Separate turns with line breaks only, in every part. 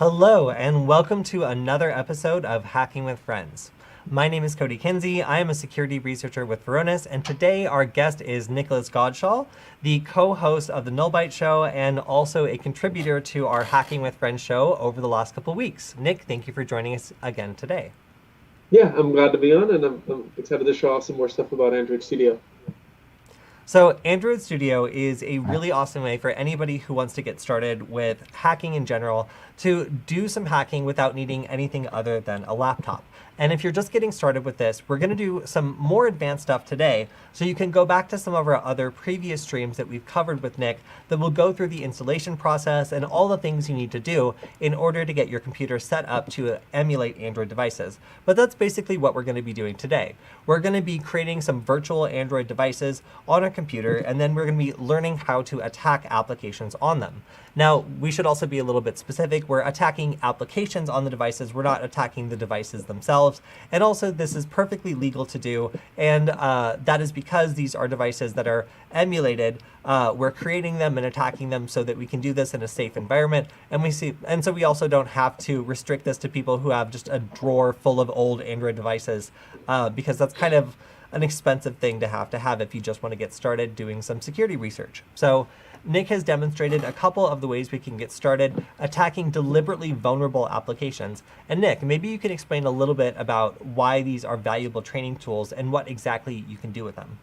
Hello, and welcome to another episode of Hacking with Friends. My name is Cody Kinsey. I am a security researcher with Varonis, and today our guest is Nick Godshall, the co-host of the Null Byte show and also a contributor to our Hacking with Friends show over the last couple of weeks. Nick, thank you for joining us again today.
Yeah, I'm glad to be on, and I'm excited to show off some more stuff about AndroidStudio.
So AndroidStudio is a really awesome way for anybody who wants to get started with hacking in general to do some hacking without needing anything other than a laptop. And if you're just getting started with this, we're going to do some more advanced stuff today. So you can go back to some of our other previous streams that we've covered with Nick that will go through the installation process and all the things you need to do in order to get your computer set up to emulate Android devices. But that's basically what we're going to be doing today. We're going to be creating some virtual Android devices on a computer, and then we're going to be learning how to attack applications on them. Now, we should also be a little bit specific. We're attacking applications on the devices. We're not attacking the devices themselves. And also, this is perfectly legal to do. And that is because these are devices that are emulated. We're creating them and attacking them so that we can do this in a safe environment. And so we also don't have to restrict this to people who have just a drawer full of old Android devices, because that's kind of an expensive thing to have if you just want to get started doing some security research. So Nick has demonstrated a couple of the ways we can get started attacking deliberately vulnerable applications. And Nick, maybe you can explain a little bit about why these are valuable training tools and what exactly you can do with them.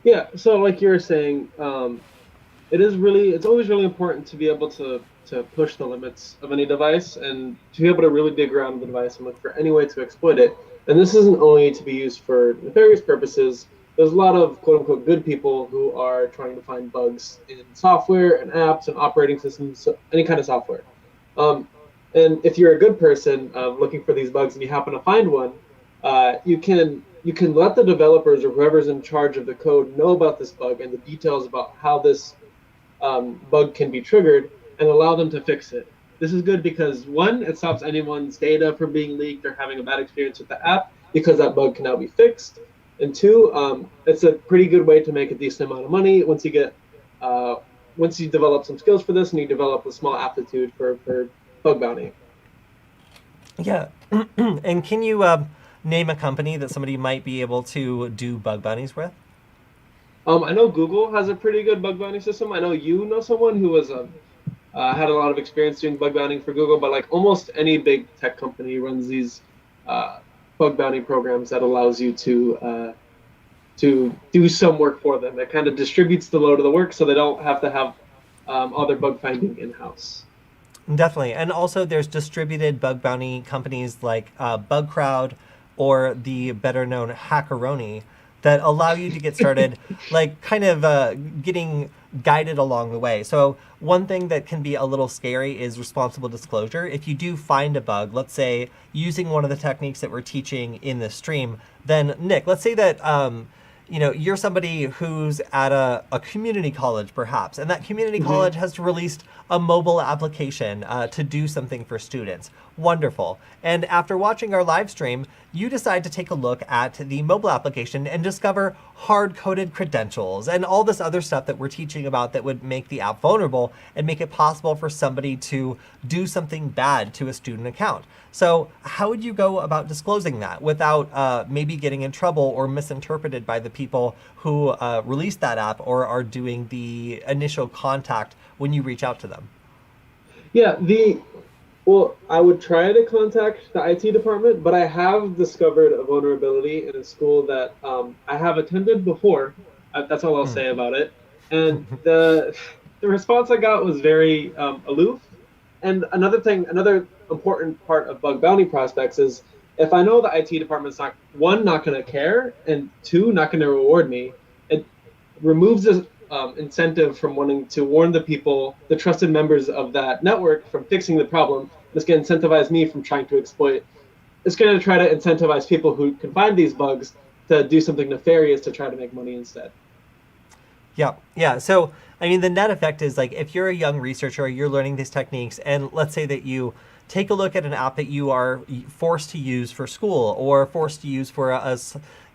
Yeah, so like you were saying, it's always really important to be able to push the limits of any device and to be able to really dig around the device and look for any way to exploit it. And this isn't only to be used for nefarious purposes. There's a lot of quote-unquote good people who are trying to find bugs in software and apps and operating systems, so any kind of software. And if you're a good person looking for these bugs and you happen to find one, you can let the developers or whoever's in charge of the code know about this bug and the details about how this bug can be triggered and allow them to fix it. This is good because, one, it stops anyone's data from being leaked or having a bad experience with the app because that bug can now be fixed. And two, it's a pretty good way to make a decent amount of money once you develop some skills for this and you develop a small aptitude for bug bounty.
Yeah, and can you name a company that somebody might be able to do bug bounties with?
I know Google has a pretty good bug bounty system. I know you know someone who was had a lot of experience doing bug bounty for Google, but like almost any big tech company runs these bug bounty programs that allows you to do some work for them. It kind of distributes the load of the work so they don't have to have all their bug finding in-house.
Definitely. And also there's distributed bug bounty companies like BugCrowd or the better known Hackeroni that allow you to get started like kind of getting guided along the way. So one thing that can be a little scary is responsible disclosure. If you do find a bug, let's say using one of the techniques that we're teaching in this stream, then Nick, let's say that you're somebody who's at a community college perhaps, and that community college has released a mobile application to do something for students. Wonderful. And after watching our live stream, you decide to take a look at the mobile application and discover hard-coded credentials and all this other stuff that we're teaching about that would make the app vulnerable and make it possible for somebody to do something bad to a student account. So how would you go about disclosing that without maybe getting in trouble or misinterpreted by the people who released that app or are doing the initial contact when you reach out to them?
Yeah, well, I would try to contact the IT department, but I have discovered a vulnerability in a school that I have attended before. That's all I'll say about it. And the response I got was very aloof. And another important part of bug bounty prospects is if I know the IT department's not going to care, and two, not going to reward me, it removes the incentive from wanting to warn the trusted members of that network from fixing the problem. It's going to incentivize me from trying to exploit. It's going to try to incentivize people who can find these bugs to do something nefarious to try to make money instead.
Yeah. So, I mean, the net effect is like if you're a young researcher, you're learning these techniques, and let's say that you take a look at an app that you are forced to use for school or forced to use for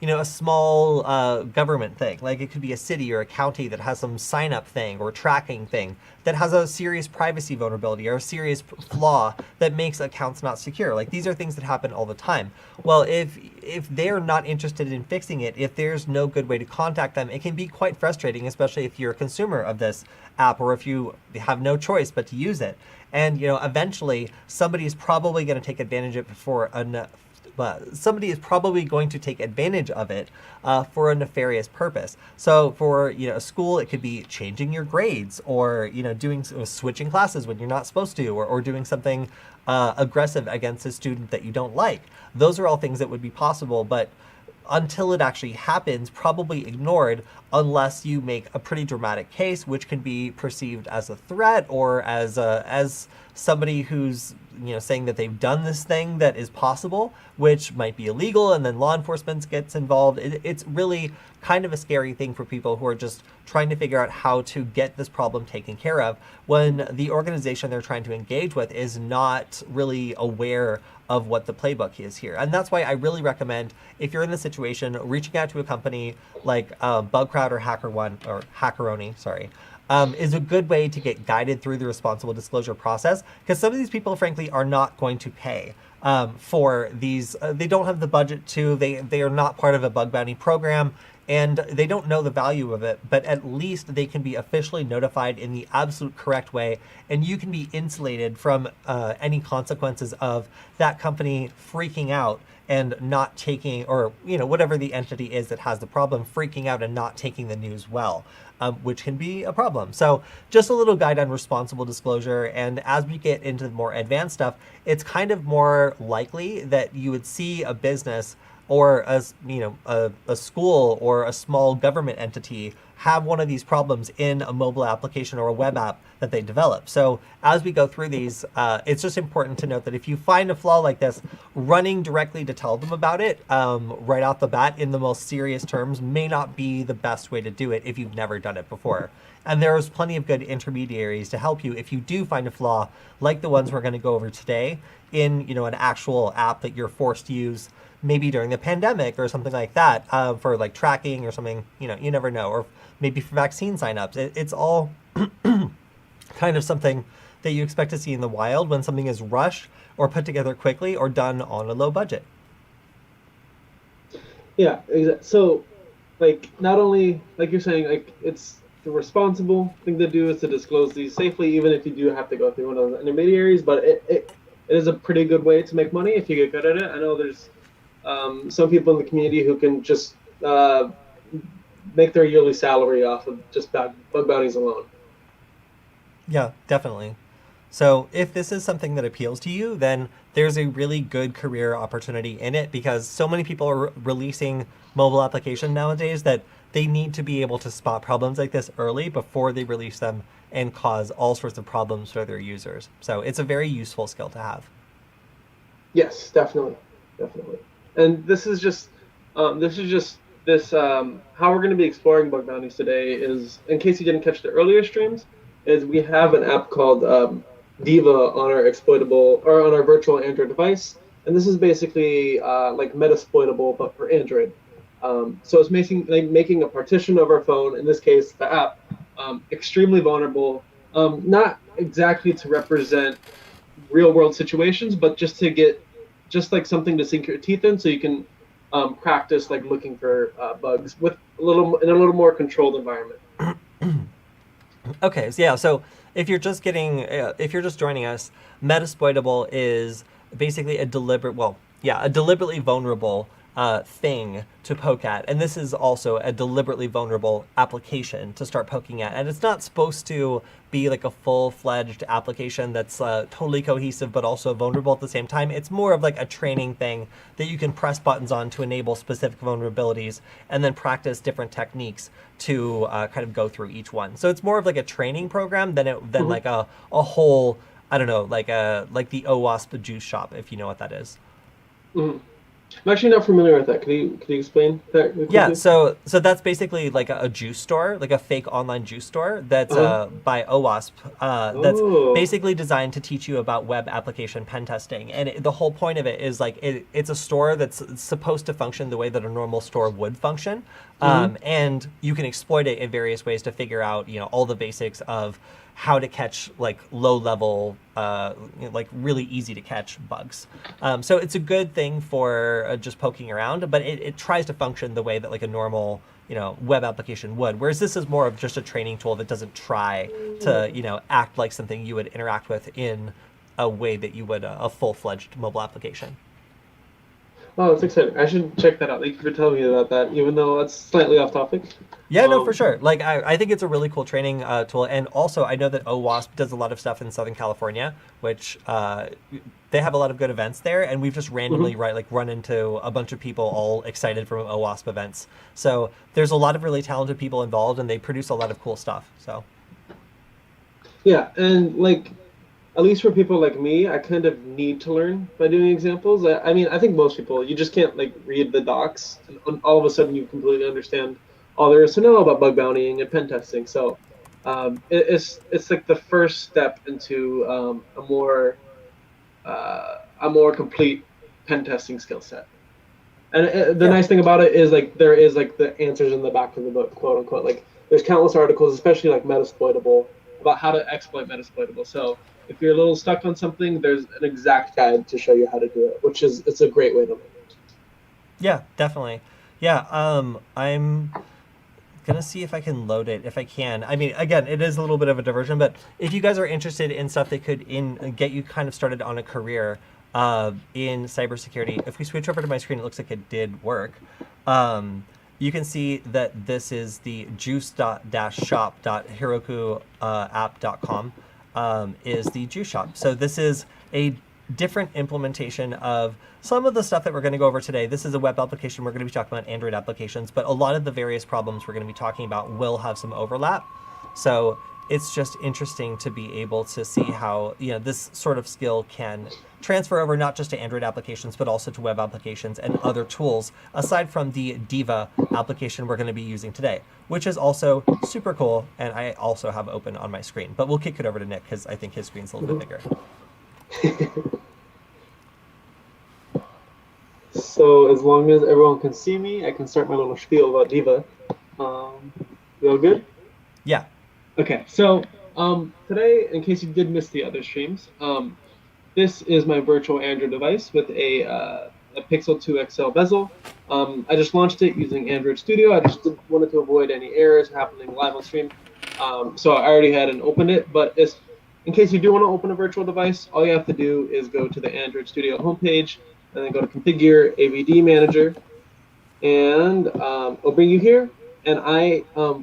a small government thing. Like it could be a city or a county that has some sign up thing or tracking thing that has a serious privacy vulnerability or a serious flaw that makes accounts not secure. Like these are things that happen all the time. Well, if they're not interested in fixing it, if there's no good way to contact them, it can be quite frustrating, especially if you're a consumer of this app or if you have no choice but to use it. And eventually somebody is probably going to take advantage of it somebody is probably going to take advantage of it for a nefarious purpose. So for a school, it could be changing your grades or doing switching classes when you're not supposed to, or doing something aggressive against a student that you don't like. Those are all things that would be possible, but until it actually happens, probably ignored unless you make a pretty dramatic case, which can be perceived as a threat or as somebody who's saying that they've done this thing that is possible, which might be illegal, and then law enforcement gets involved. It's really kind of a scary thing for people who are just trying to figure out how to get this problem taken care of when the organization they're trying to engage with is not really aware of what the playbook is here. And that's why I really recommend, if you're in this situation, reaching out to a company like Bugcrowd or Hackeroni, is a good way to get guided through the responsible disclosure process, because some of these people, frankly, are not going to pay for these. They don't have the budget to. They are not part of a bug bounty program, and they don't know the value of it, but at least they can be officially notified in the absolute correct way, and you can be insulated from any consequences of that company freaking out and not taking, or whatever the entity is that has the problem, freaking out and not taking the news well, which can be a problem. So just a little guide on responsible disclosure, and as we get into the more advanced stuff, it's kind of more likely that you would see a business or a school or a small government entity have one of these problems in a mobile application or a web app that they develop. So as we go through these, it's just important to note that if you find a flaw like this, running directly to tell them about it right off the bat in the most serious terms may not be the best way to do it if you've never done it before. And there's plenty of good intermediaries to help you if you do find a flaw like the ones we're going to go over today in an actual app that you're forced to use maybe during the pandemic or something like that, for like tracking or something, you never know, or maybe for vaccine signups. It's all kind of something that you expect to see in the wild when something is rushed or put together quickly or done on a low budget.
Yeah, exactly. So, not only, like you're saying, it's the responsible thing to do is to disclose these safely, even if you do have to go through one of those intermediaries, but it is a pretty good way to make money if you get good at it. I know there's some people in the community who can just make their yearly salary off of just bug bounties alone.
Yeah, definitely. So if this is something that appeals to you, then there's a really good career opportunity in it, because so many people are releasing mobile applications nowadays that they need to be able to spot problems like this early before they release them and cause all sorts of problems for their users. So it's a very useful skill to have.
Yes, definitely. And this is just how we're going to be exploring bug bounties today is, in case you didn't catch the earlier streams, is we have an app called DIVA on our virtual Android device, and this is basically like Metasploitable but for Android. So it's making a partition of our phone, in this case the app, extremely vulnerable, not exactly to represent real world situations, but just to get like something to sink your teeth in, so you can practice looking for bugs in a little more controlled environment.
Okay, so yeah, so if you're just joining us, Metasploitable is basically a deliberately vulnerable thing to poke at, and this is also a deliberately vulnerable application to start poking at. And it's not supposed to be like a full-fledged application that's totally cohesive but also vulnerable at the same time. It's more of like a training thing that you can press buttons on to enable specific vulnerabilities and then practice different techniques to kind of go through each one. So it's more of like a training program than like a whole, I don't know, like the OWASP juice shop, if you know what that is.
Mm-hmm. I'm actually not familiar with that. Could you explain that
Yeah,
quickly?
so that's basically like a juice store, like a fake online juice store that's
Uh-huh.
by OWASP. That's
Oh.
basically designed to teach you about web application pen testing, and the whole point of it is like it's a store that's supposed to function the way that a normal store would function,
Mm-hmm.
and you can exploit it in various ways to figure out all the basics of how to catch like low level, like really easy to catch bugs. So it's a good thing for just poking around, but it tries to function the way that like a normal web application would. Whereas this is more of just a training tool that doesn't try to act like something you would interact with in a way that you would a full fledged mobile application.
Oh, that's exciting. I should check that out. Thank you for telling me about that, even though that's slightly off topic.
Yeah, no, for
Um,
sure. Like, I think it's a really cool training tool. And also, I know that OWASP does a lot of stuff in Southern California, which they have a lot of good events there. And we've just randomly
mhm.
run into a bunch of people all excited from OWASP events. So there's a lot of really talented people involved, and they produce a lot of cool stuff. So,
Yeah, and like at least for people like me, I kind of need to learn by doing examples. I mean, I think most people, you just can't like read the docs and all of a sudden you completely understand all there is to know about bug bountying and pen testing. So it's like the first step into a more complete pen testing skill set. And the
yeah.
nice thing about it is like there is like the answers in the back of the book, quote unquote. Like there's countless articles, especially like Metasploitable, about how to exploit Metasploitable. So if you're a little stuck on something, there's an exact guide to show you how to do it, which is it's a great way to learn.
Yeah, definitely. Yeah, I'm gonna see if I can load it. If I can, I mean, again, it is a little bit of a diversion, but if you guys are interested in stuff that could get you kind of started on a career in cybersecurity, if we switch over to my screen, it looks like it did work. You can see that this is the juice.shop.heroku app.com is the juice shop. So this is a different implementation of some of the stuff that we're going to go over today. This is a web application. We're going to be talking about Android applications, but a lot of the various problems we're going to be talking about will have some overlap. So it's just interesting to be able to see how this sort of skill can transfer over not just to Android applications, but also to web applications and other tools, aside from the DIVA application we're going to be using today, which is also super cool, and I also have open on my screen. But we'll kick it over to Nick, because I think his screen's a little bit bigger.
So as long as everyone can see me, I can start my little spiel about Diva. Um, you all good?
Yeah.
Okay, so today, in case you did miss the other streams, this is my virtual Android device with a Pixel 2 XL bezel. I just launched it using AndroidStudio. I just wanted to avoid any errors happening live on stream. So I already had and opened it, but in case you do want to open a virtual device, all you have to do is go to the AndroidStudio homepage and then go to Configure AVD Manager, and it'll bring you here. And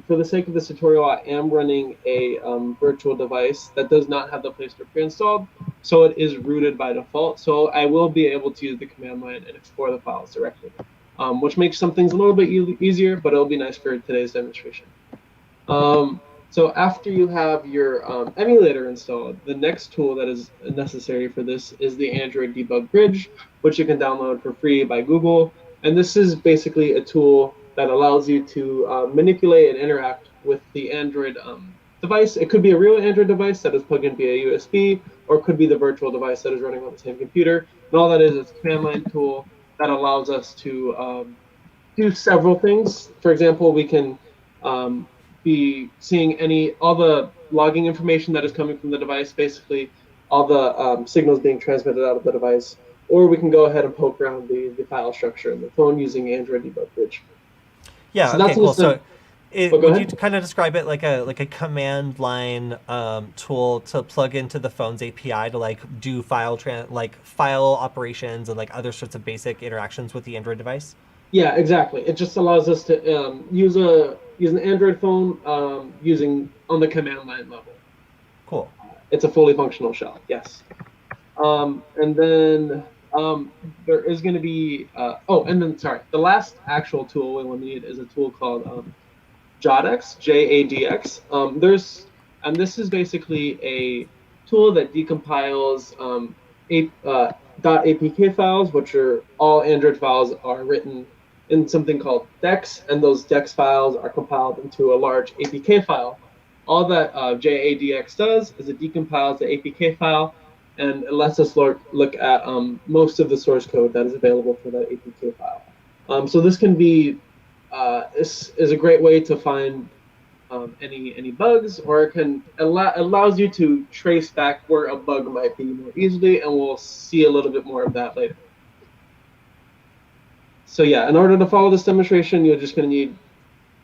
for the sake of this tutorial, I am running a virtual device that does not have the Play Store pre-installed, so it is rooted by default. So I will be able to use the command line and explore the files directly, which makes some things a little bit easier, but it'll be nice for today's demonstration. So after you have your emulator installed, the next tool that is necessary for this is the Android Debug Bridge, which you can download for free by Google. And this is basically a tool that allows you to manipulate and interact with the Android device. It could be a real Android device that is plugged in via USB, or it could be the virtual device that is running on the same computer. And all that is a command line tool that allows us to do several things. For example, we can be seeing all the logging information that is coming from the device, basically all the signals being transmitted out of the device, or we can go ahead and poke around the file structure in the phone using Android Debug Bridge.
Yeah.
So
Okay.
that's
Cool.
just
So,
go
would you
ahead.
kind of describe it like a command line tool to plug into the phone's API to like do file operations and like other sorts of basic interactions with the Android device?
Yeah, exactly. It just allows us to use an Android phone using on the command line level.
Cool.
It's a fully functional shell. Yes. And then there is going to be the last actual tool we'll need is a tool called JADX, JADX. And this is basically a tool that decompiles .apk files, which are all Android files are written in something called dex, and those dex files are compiled into a large APK file. All that JADX does is it decompiles the APK file, and it lets us look at most of the source code that is available for that APK file. So this can be is a great way to find any bugs, or it can allows you to trace back where a bug might be more easily, and we'll see a little bit more of that later. So yeah, in order to follow this demonstration, you're just going to need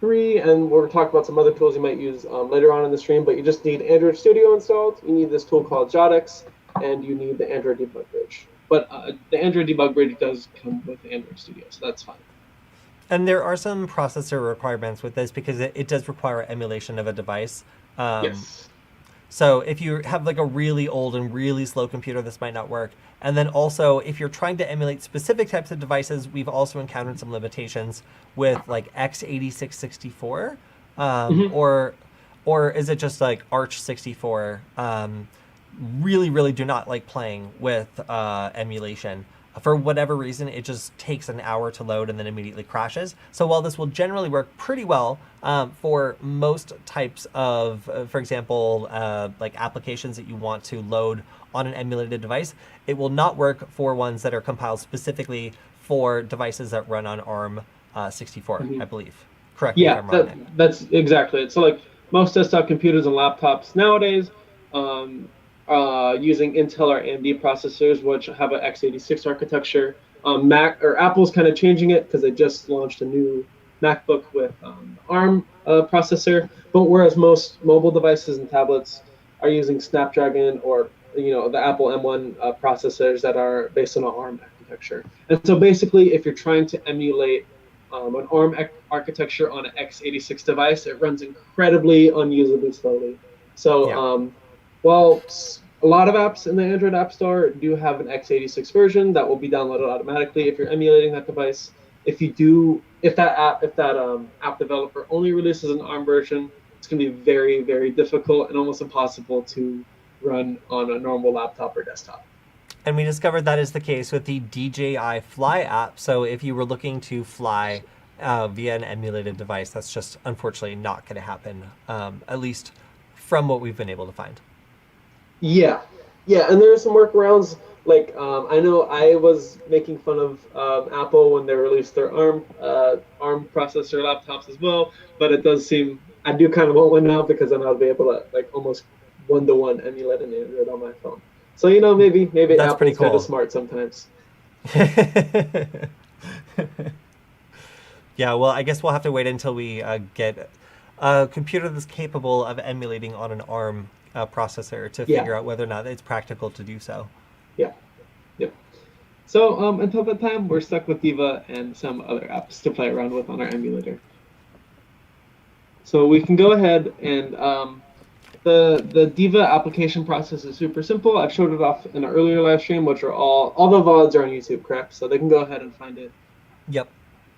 3, and we'll talk about some other tools you might use later on in the stream, but you just need AndroidStudio installed, you need this tool called Jodex, and you need the Android Debug Bridge. But the Android Debug Bridge does come with AndroidStudio, so that's fine.
And there are some processor requirements with this because it does require emulation of a device.
Yes.
So if you have like a really old and really slow computer, this might not work. And then also, if you're trying to emulate specific types of devices, we've also encountered some limitations with like x86-64, or is it just like Arch-64? Really do not like playing with emulation. For whatever reason, it just takes an hour to load and then immediately crashes. So while this will generally work pretty well for most types of, for example, like applications that you want to load on an emulated device, it will not work for ones that are compiled specifically for devices that run on ARM 64, I believe. Correct me if I'm wrong.
That's exactly it. So like most desktop computers and laptops nowadays, using Intel or AMD processors, which have an x86 architecture. Apple's kind of changing it because they just launched a new MacBook with ARM processor. But whereas most mobile devices and tablets are using Snapdragon or the Apple M1 processors that are based on an ARM architecture. And so basically, if you're trying to emulate an ARM architecture on an x86 device, it runs incredibly unusably slowly. So while a lot of apps in the Android App Store do have an x86 version that will be downloaded automatically if you're emulating that device. If that app developer only releases an ARM version, it's going to be very, very difficult and almost impossible to run on a normal laptop or desktop.
And we discovered that is the case with the DJI Fly app. So if you were looking to fly via an emulated device, that's just unfortunately not going to happen, at least from what we've been able to find.
Yeah, and there are some workarounds. Like I know I was making fun of Apple when they released their ARM processor laptops as well, but it does seem I do kind of want one now because then I'll be able to like almost one-to-one emulate an Android on my phone. So maybe
that's
Apple's
cool.
kind of smart sometimes.
Yeah, well, I guess we'll have to wait until we get a computer that's capable of emulating on an ARM processor to figure out whether or not it's practical to do so.
Yeah. So until that time, we're stuck with DIVA and some other apps to play around with on our emulator. So we can go ahead and the DIVA application process is super simple. I've showed it off in an earlier live stream, which are all the VODs are on YouTube, correct? So they can go ahead and find it.
Yep.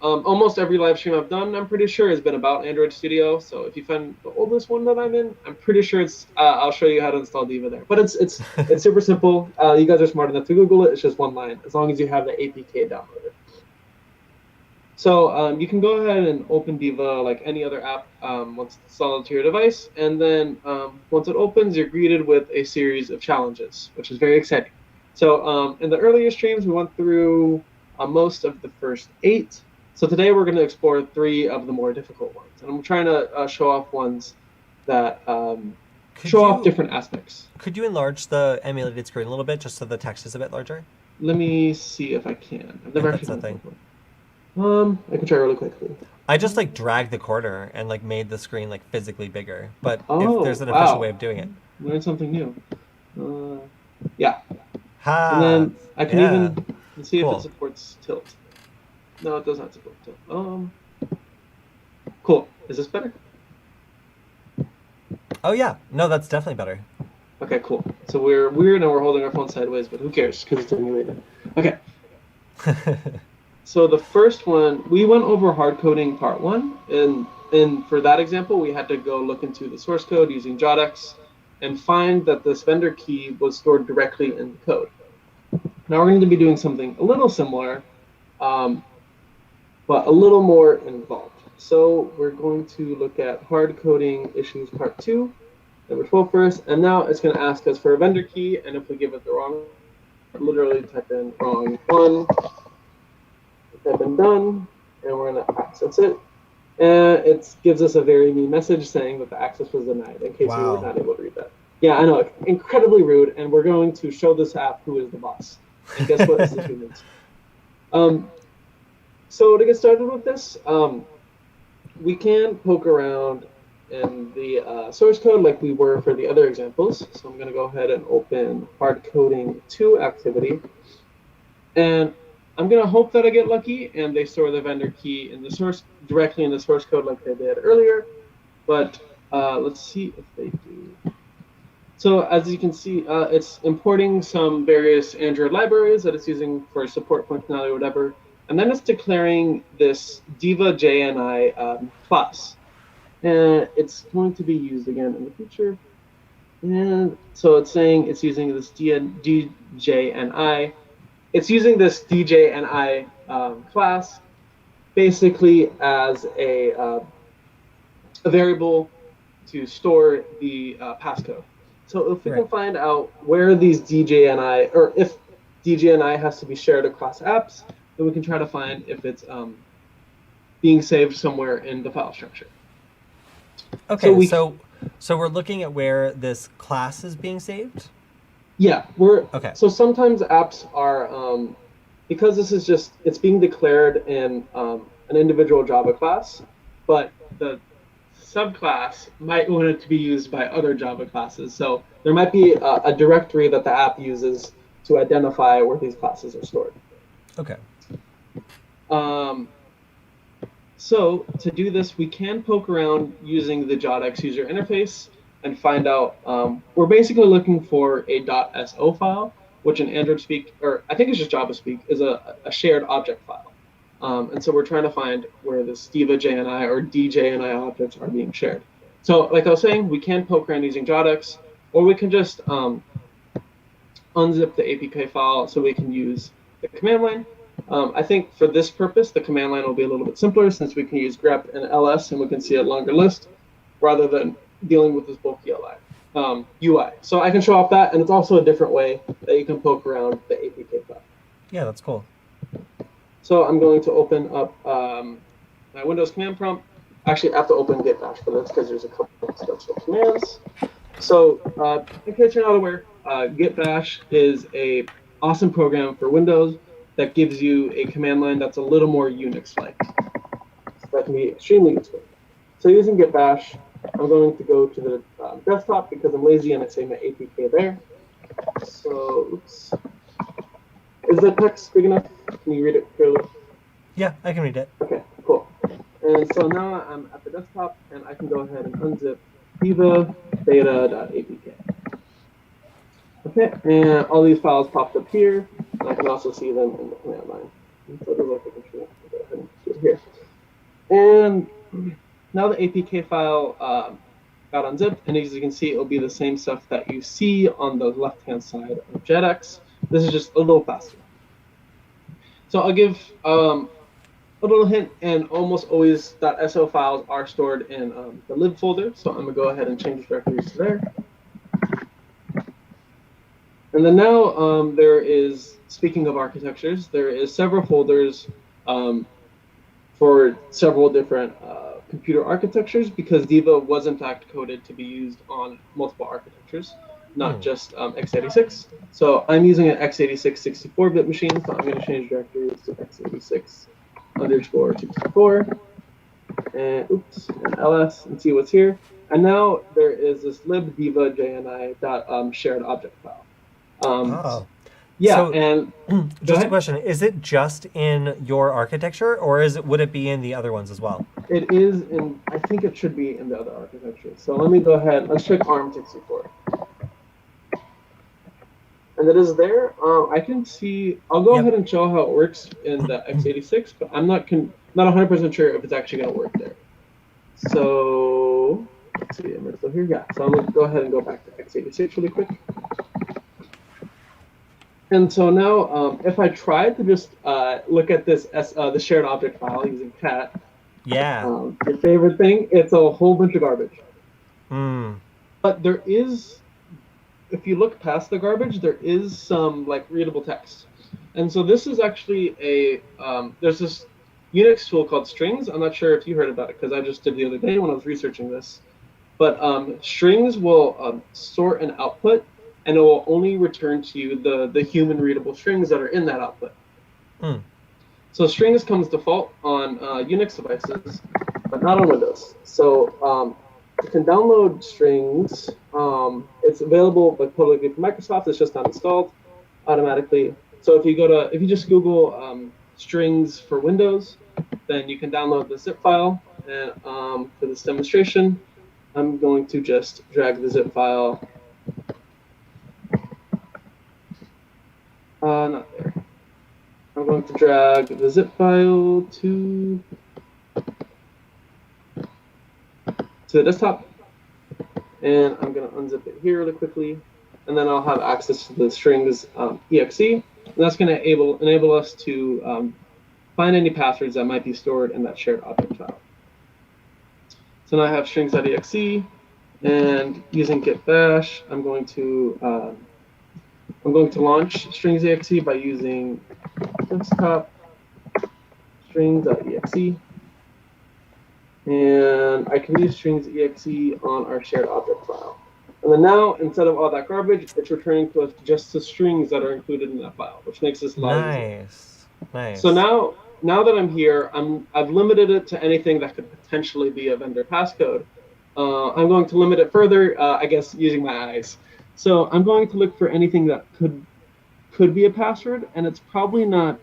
Almost every live stream I've done, I'm pretty sure, has been about AndroidStudio. So if you find the oldest one that I'm in, I'm pretty sure it's. I'll show you how to install DIVA there. But it's super simple. You guys are smart enough to Google it. It's just one line, as long as you have the APK downloaded. So you can go ahead and open DIVA like any other app once it's installed to your device, and then once it opens, you're greeted with a series of challenges, which is very exciting. So in the earlier streams, we went through most of the first 8. So today we're going to explore 3 of the more difficult ones, and I'm trying to show off ones that show off different aspects.
Could you enlarge the emulated screen a little bit, just so the text is a bit larger?
Let me see if I can. I've never actually
done that
before. I can try really quickly.
I just like dragged the corner and like made the screen like physically bigger, but if there's an official way of doing it.
Learn something new. Yeah.
Ha!
And then I can even see if it supports tilt. No, it does not support tilt. Cool. Is this better?
Oh yeah. No, that's definitely better.
Okay, cool. So we're weird and we're holding our phone sideways, but who cares? Because it's emulated. Okay. So the first one, we went over hard coding part 1, and for that example, we had to go look into the source code using Jodex and find that this vendor key was stored directly in the code. Now we're going to be doing something a little similar, but a little more involved. So we're going to look at hard coding issues part 2, number 12 first, and now it's going to ask us for a vendor key, and if we give it the wrong, literally type in wrong one, type in done, and we're going to access it. And it gives us a very mean message saying that the access was denied, in case you were not able to read that. Yeah, I know, incredibly rude, and we're going to show this app who is the boss. And guess what? It's the humans. So to get started with this, we can poke around in the source code like we were for the other examples. So I'm going to go ahead and open hard coding 2 activity. And I'm going to hope that I get lucky and they store the vendor key in the source directly in the source code like they did earlier. But let's see if they do. So as you can see, it's importing some various Android libraries that it's using for support functionality or whatever. And then it's declaring this DIVA JNI class. And it's going to be used again in the future. And so it's saying it's using this DJNI. It's using this DJNI class basically as a variable to store the passcode. So if we can find out where these DJNI, or if DJNI has to be shared across apps, then we can try to find if it's being saved somewhere in the file structure.
Okay, so we're looking at where this class is being saved?
Yeah, so sometimes apps are, because this is just, it's being declared in an individual Java class, but the subclass might want it to be used by other Java classes. So there might be a directory that the app uses to identify where these classes are stored.
Okay.
So to do this, we can poke around using the JODX user interface and find out, we're basically looking for a .so file, which in Android speak, or I think it's just Java speak, is a shared object file. And so we're trying to find where this DIVA JNI or DJNI objects are being shared. So like I was saying, we can poke around using JODX, or we can just unzip the APK file so we can use the command line. I think for this purpose, the command line will be a little bit simpler since we can use grep and ls and we can see a longer list rather than dealing with this bulky UI. So I can show off that, and it's also a different way that you can poke around the APK file.
Yeah, that's cool.
So I'm going to open up my Windows command prompt. Actually, I have to open git bash for this because there's a couple of special commands. So in case you're not aware, git bash is a awesome program for Windows that gives you a command line that's a little more Unix-like. So that can be extremely useful. So using git bash, I'm going to go to the desktop because I'm lazy and it's saying my APK there. So, oops. Is the text big enough? Can you read it clearly?
Yeah, I can read it.
Okay, cool. And so now I'm at the desktop and I can go ahead and unzip diva data.apk. Okay, and all these files popped up here. And I can also see them in the command line. And so it looks like a control. Go ahead and do it here. And now the APK file got unzipped, and as you can see, it will be the same stuff that you see on the left-hand side of JetX. This is just a little faster. So I'll give a little hint, and almost always .so files are stored in the lib folder. So I'm going to go ahead and change directories to there. And then now there is, speaking of architectures, there is several folders for several different computer architectures because DIVA was in fact coded to be used on multiple architectures, not just x86. So I'm using an x86 64-bit machine, so I'm going to change directories to x86_264 and oops, and ls and see what's here. And now there is this lib diva jni shared object file. Yeah,
so,
and
just a question: is it just in your architecture, or would it be in the other ones as well?
It is in. I think it should be in the other architecture. So let me go ahead. Let's check ARM64, and it is there. I can see. I'll go ahead and show how it works in the x86, but I'm not 100% sure if it's actually going to work there. So let's see. Am I still here? Yeah. So I'm going to go ahead and go back to x86 really quick. And so now, if I tried to just look at this the shared object file using cat,
Yeah.
your favorite thing, it's a whole bunch of garbage.
Mm.
But there is, if you look past the garbage, there is some like readable text. And so this is actually there's this Unix tool called Strings. I'm not sure if you heard about it because I just did the other day when I was researching this. But Strings will sort an output, and it will only return to you the human readable strings that are in that output.
Mm.
So Strings comes default on Unix devices, but not on Windows. So you can download Strings. It's available publicly from Microsoft. It's just not installed automatically. So if you just Google Strings for Windows, then you can download the zip file. And for this demonstration, I'm going to just drag the zip file. Not there. I'm going to drag the zip file to the desktop, and I'm going to unzip it here really quickly, and then I'll have access to the strings exe, and that's going to enable us to find any passwords that might be stored in that shared object file. So now I have strings.exe, and using git bash, I'm going to launch strings.exe by using desktop strings.exe. And I can use strings.exe on our shared object file. And then now, instead of all that garbage, it's returning to us just the strings that are included in that file, which makes this a lot easier.
Nice.
So now that I'm here, I've limited it to anything that could potentially be a vendor passcode. I'm going to limit it further, I guess, using my eyes. So I'm going to look for anything that could be a password, and it's probably not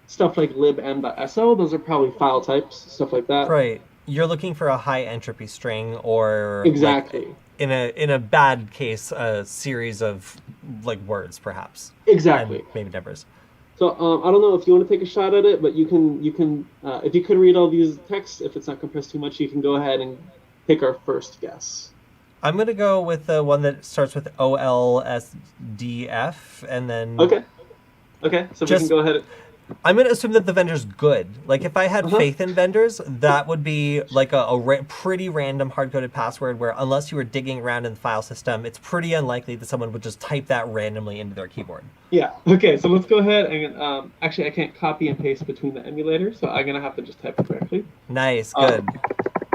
stuff like libm.so. Those are probably file types, stuff like that.
Right. You're looking for a high entropy string, or
exactly
like, in a bad case, a series of like words, perhaps.
Exactly.
And maybe numbers.
So I don't know if you want to take a shot at it, but you can if you could read all these texts, if it's not compressed too much, you can go ahead and pick our first guess.
I'm going to go with the one that starts with OLSDF, and then...
Okay, so we can go ahead.
I'm going to assume that the vendor's good. Like, if I had faith in vendors, that would be like a pretty random hard-coded password where, unless you were digging around in the file system, it's pretty unlikely that someone would just type that randomly into their keyboard.
Yeah, okay, so let's go ahead and... actually, I can't copy and paste between the emulators, so I'm going to have to just type it correctly.
Nice, good.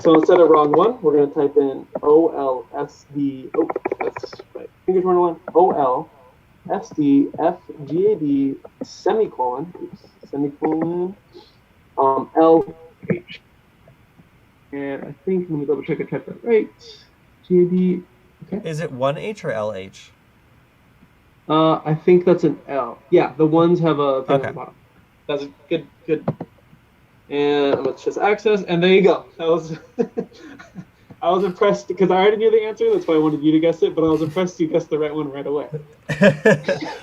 So instead of wrong one, we're going to type in OLSD. Oh, that's right. Fingers one one. OLSDFGAD semicolon. Oops, semicolon. LH. And I think, let me double check I typed that right. GAD. Okay.
Is it 1H or LH?
I think that's an L. Yeah, the ones have a thing on the bottom. That's good. And let's just access, and there you go. That was I was impressed because I already knew the answer. That's why I wanted you to guess it, but I was impressed you guessed the right one right away.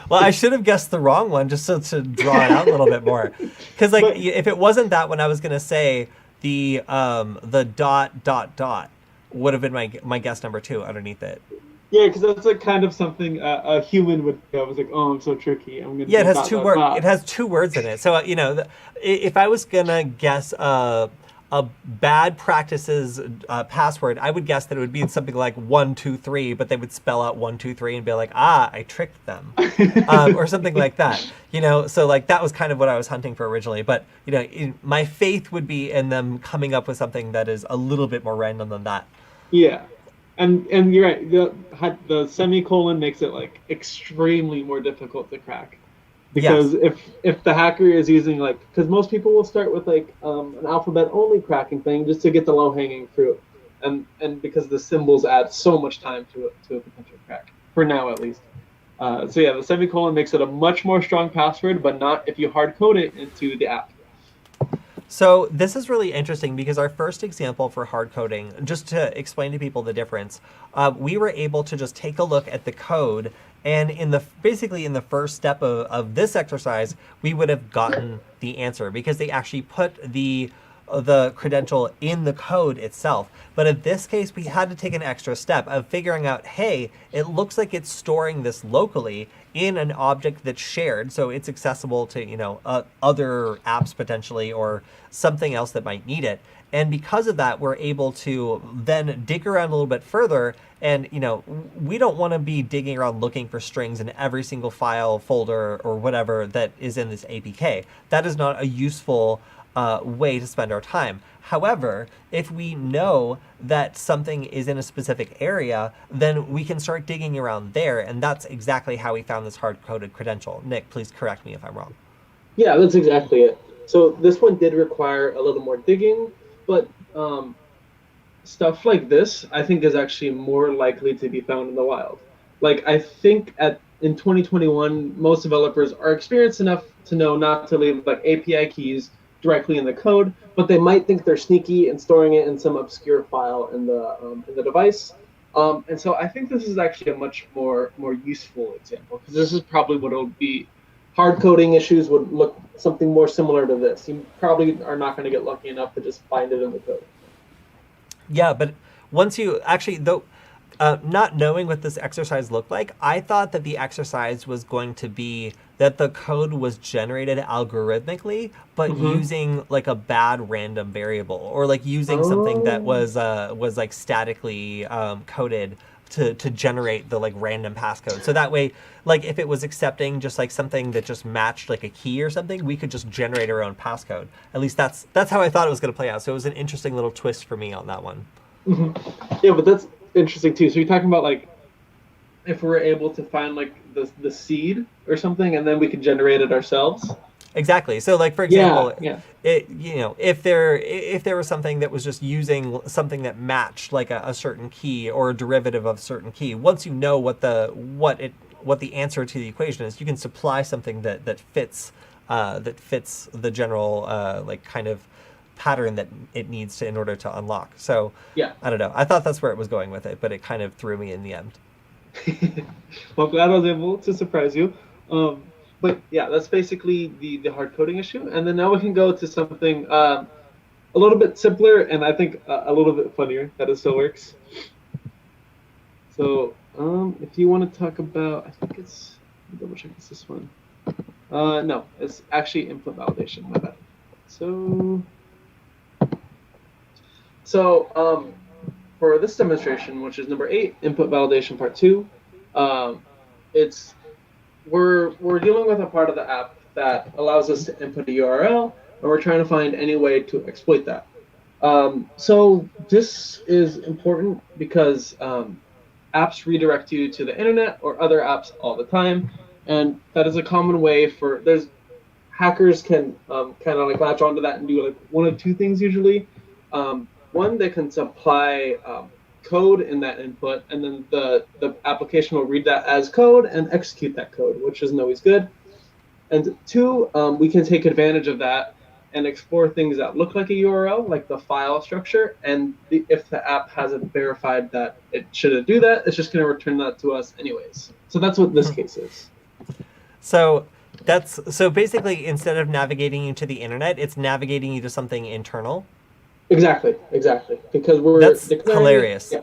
Well, I should have guessed the wrong one just so to draw it out a little bit more. Because if it wasn't that one, I was gonna say the ... would have been my guess number 2 underneath it.
Yeah, because that's like kind of something a human would. I was like, oh, I'm so tricky. I'm gonna.
Yeah, it has 2 words. It has 2 words in it. So if I was gonna guess a bad practices password, I would guess that it would be something like 123, but they would spell out 123 and be like, I tricked them, or something like that. So like that was kind of what I was hunting for originally. But my faith would be in them coming up with something that is a little bit more random than that.
Yeah. And you're right. The semicolon makes it like extremely more difficult to crack, because if the hacker is using because most people will start with an alphabet only cracking thing just to get the low hanging fruit, and because the symbols add so much time to a potential crack for now at least. So yeah, the semicolon makes it a much more strong password, but not if you hard code it into the app.
So this is really interesting because our first example for hard coding, just to explain to people the difference, we were able to just take a look at the code, and basically in the first step of this exercise, we would have gotten the answer because they actually put the the credential in the code itself. But in this case, we had to take an extra step of figuring out, hey, it looks like it's storing this locally in an object that's shared, so it's accessible to, other apps potentially, or something else that might need it. And because of that, we're able to then dig around a little bit further. And, we don't want to be digging around looking for strings in every single file, folder, or whatever that is in this APK. That is not a useful way to spend our time. However, if we know that something is in a specific area, then we can start digging around there. And that's exactly how we found this hard-coded credential. Nick, please correct me if I'm wrong.
Yeah, that's exactly it. So this one did require a little more digging, but stuff like this, I think, is actually more likely to be found in the wild. Like, I think in 2021, most developers are experienced enough to know not to leave like API keys directly in the code, but they might think they're sneaky and storing it in some obscure file in the device. And so I think this is actually a much more useful example, because this is probably what it would be. Hard coding issues would look something more similar to this. You probably are not going to get lucky enough to just find it in the code.
Yeah, but once you actually, though, not knowing what this exercise looked like, I thought that the exercise was going to be that the code was generated algorithmically, but using like a bad random variable, or like using something that was like statically coded to generate the like random passcode. So that way, like if it was accepting just like something that just matched like a key or something, we could just generate our own passcode. At least that's how I thought it was going to play out. So it was an interesting little twist for me on that one.
Yeah, but that's interesting too. So you're talking about like if we're able to find like the seed or something, and then we can generate it ourselves.
Exactly. So like, for example,
yeah.
If there was something that was just using something that matched like a certain key or a derivative of a certain key, once you know what the answer to the equation is, you can supply something that fits the general like kind of pattern that it needs to in order to unlock. So
yeah,
I don't know. I thought that's where it was going with it, but it kind of threw me in the end.
Well, I'm glad I was able to surprise you. But yeah, that's basically the hard coding issue. And then now we can go to something a little bit simpler, and I think a little bit funnier, that it still works. So if you want to talk about, I think it's, let me double check, it's this one. No, it's actually input validation, my bad. So for this demonstration, which is number 8, input validation part 2, we're dealing with a part of the app that allows us to input a URL, and we're trying to find any way to exploit that. So this is important because apps redirect you to the internet or other apps all the time, and that is a common way for hackers can kind of like latch onto that and do like one of two things usually. One, they can supply code in that input, and then the application will read that as code and execute that code, which isn't always good. And 2, we can take advantage of that and explore things that look like a URL, like the file structure. And if the app hasn't verified that it shouldn't do that, it's just going to return that to us anyways. So that's what this case is. So
basically, instead of navigating you to the internet, it's navigating you to something internal.
Exactly. Because
that's hilarious.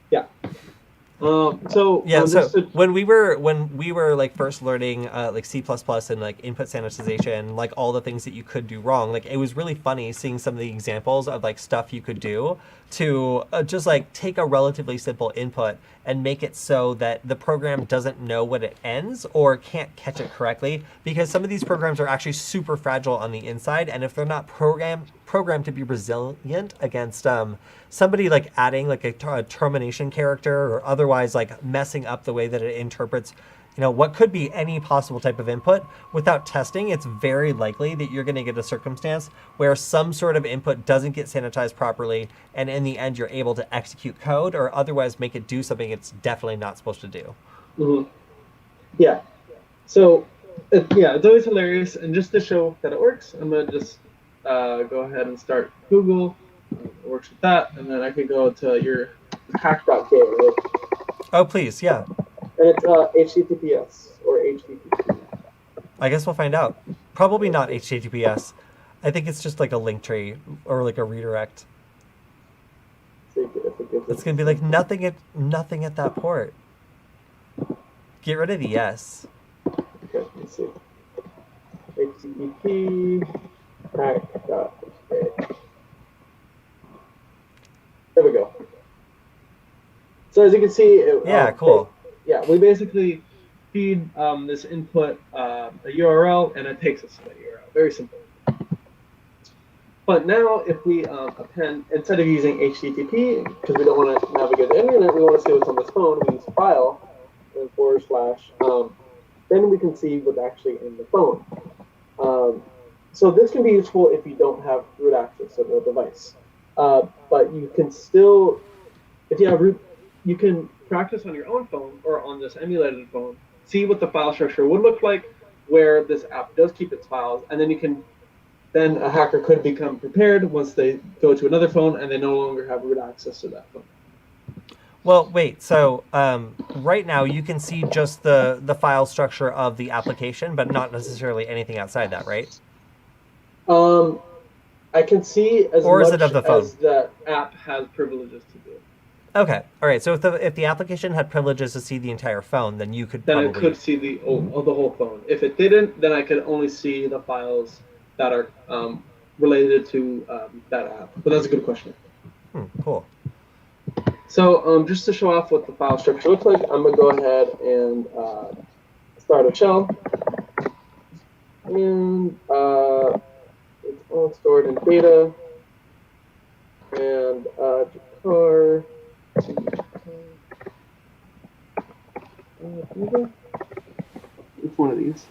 Yeah. So
when we were like first learning like C++ and like input sanitization, like all the things that you could do wrong, like it was really funny seeing some of the examples of like stuff you could do to just like take a relatively simple input and make it so that the program doesn't know when it ends or can't catch it correctly, because some of these programs are actually super fragile on the inside, and if they're not programmed to be resilient against somebody like adding like a termination character or otherwise like messing up the way that it interprets what could be any possible type of input without testing, it's very likely that you're going to get a circumstance where some sort of input doesn't get sanitized properly, and in the end you're able to execute code or otherwise make it do something it's definitely not supposed to do.
Mm-hmm. Yeah. So it's always hilarious, and just to show that it works, I'm going to just go ahead and start Google. It works with that, and then I could go to your hack.k. Right?
Oh, please, yeah.
And it's HTTPS or HTTP.
I guess we'll find out. Probably not HTTPS. I think it's just like a link tree or like a redirect.
See if it gives
It's
us-
gonna be like nothing at that port. Get rid of the yes.
Okay, let's see. HTTP hack.hk. There we go. So as you can see,
Yeah, cool.
Yeah, we basically feed this input a URL, and it takes us to that URL. Very simple. But now, if we append, instead of using HTTP, because we don't want to navigate the internet, we want to see what's on this phone, we use file and / then we can see what's actually in the phone. So this can be useful if you don't have root access to the device. But you can still, if you have root, you can practice on your own phone or on this emulated phone, see what the file structure would look like, where this app does keep its files, and then a hacker could become prepared once they go to another phone and they no longer have root access to that phone.
Well, wait, so right now you can see just the file structure of the application, but not necessarily anything outside that, right?
I can see as
Or is
much
it of the phone?
as the app has privileges to do.
Okay, all right. So if the application had privileges to see the entire phone, then you could
Then
probably...
I could see the whole phone. If it didn't, then I could only see the files that are related to that app. But that's a good question.
Cool.
So just to show off what the file structure looks like, I'm going to go ahead and start a shell. And it's all stored in data. And jar which one of these?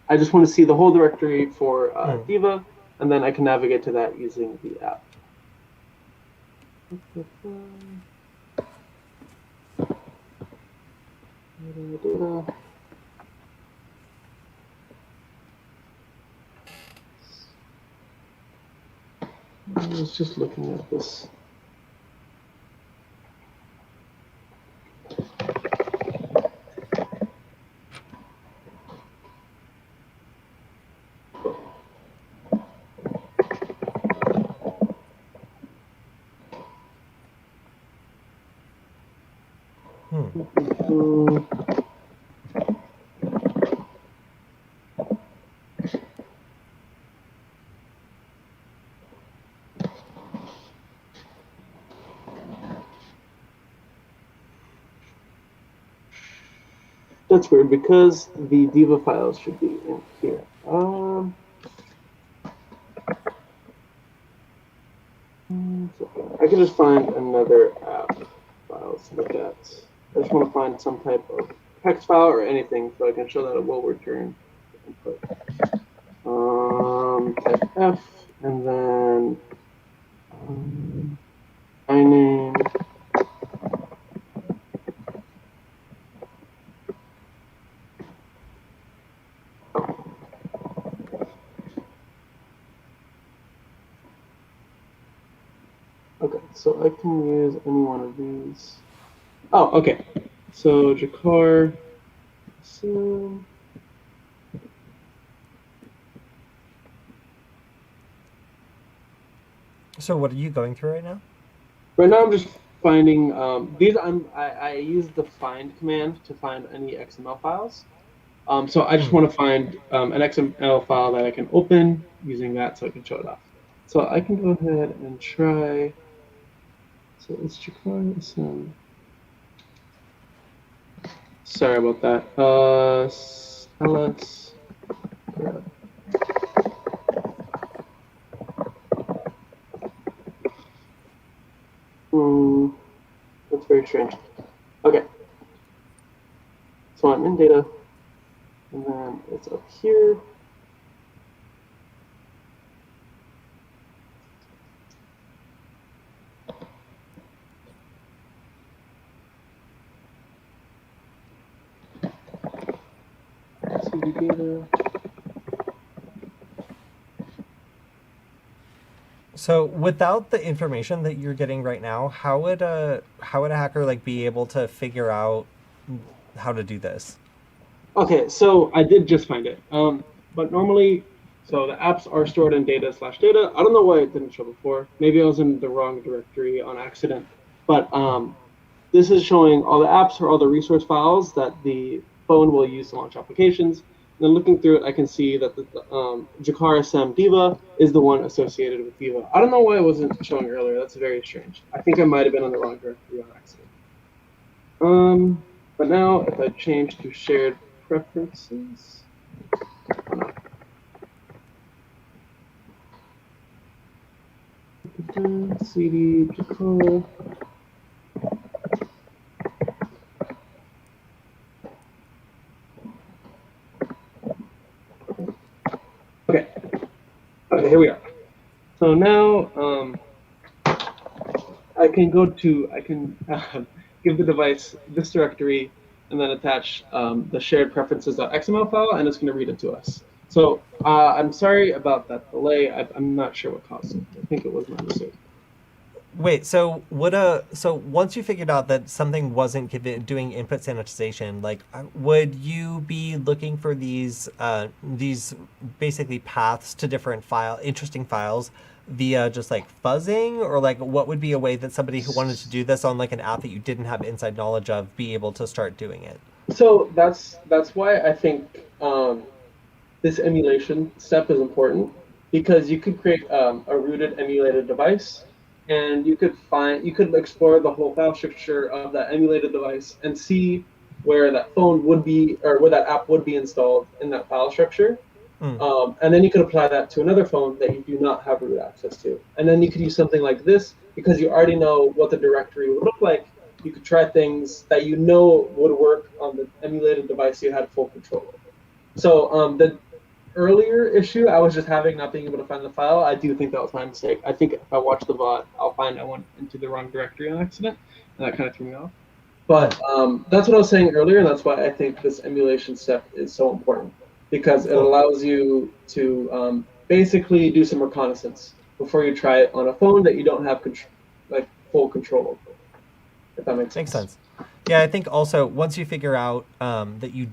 I just want to see the whole directory for DIVA, and then I can navigate to that using the app. I was just looking at this. That's weird because the DIVA files should be in here. I can just find another app files to look at. I just want to find some type of text file or anything so I can show that it will return input. Type F and then name. Okay, so I can use any one of these. Oh, okay. So Jakar.
So what are you going through right now?
Right now I'm just finding these. I use the find command to find any XML files. So I just want to find an XML file that I can open using that so I can show it off. So I can go ahead and try. So let's check some. Sorry about that. Let's. That's very strange. Okay. So I'm in data, and then it's up here. CD data.
So without the information that you're getting right now, how would a hacker like be able to figure out how to do this?
Okay, so I did just find it. But normally, so the apps are stored in data/data. I don't know why it didn't show before. Maybe I was in the wrong directory on accident. But this is showing all the apps or all the resource files that the phone will use to launch applications. And then looking through it, I can see that the Jakar SM Diva is the one associated with Diva. I don't know why it wasn't showing earlier. That's very strange. I think I might have been on the wrong directory on accident. But now if I change to shared preferences, CD Jakar. Okay. Okay, here we are. So now I can give the device this directory and then attach the shared preferences.xml file, and it's going to read it to us. So I'm sorry about that delay. I'm not sure what caused it. I think it was my mistake.
Wait, so once you figured out that something wasn't doing input sanitization, like, would you be looking for these basically paths to different interesting files via just like fuzzing, or like what would be a way that somebody who wanted to do this on like an app that you didn't have inside knowledge of be able to start doing it?
So that's why I think this emulation step is important, because you could create a rooted emulated device, and you could explore the whole file structure of that emulated device and see where that phone would be, or where that app would be installed in that file structure. And then you could apply that to another phone that you do not have root access to. And then you could use something like this, because you already know what the directory would look like. You could try things that you know would work on the emulated device you had full control over. So the earlier issue I was just having not being able to find the file, I do think that was my mistake. I think if I watch the VOD, I'll find I went into the wrong directory on accident, and that kind of threw me off. But that's what I was saying earlier, and that's why I think this emulation step is so important, because it allows you to basically do some reconnaissance before you try it on a phone that you don't have full control over. If that makes sense.
Yeah, I think also once you figure out that you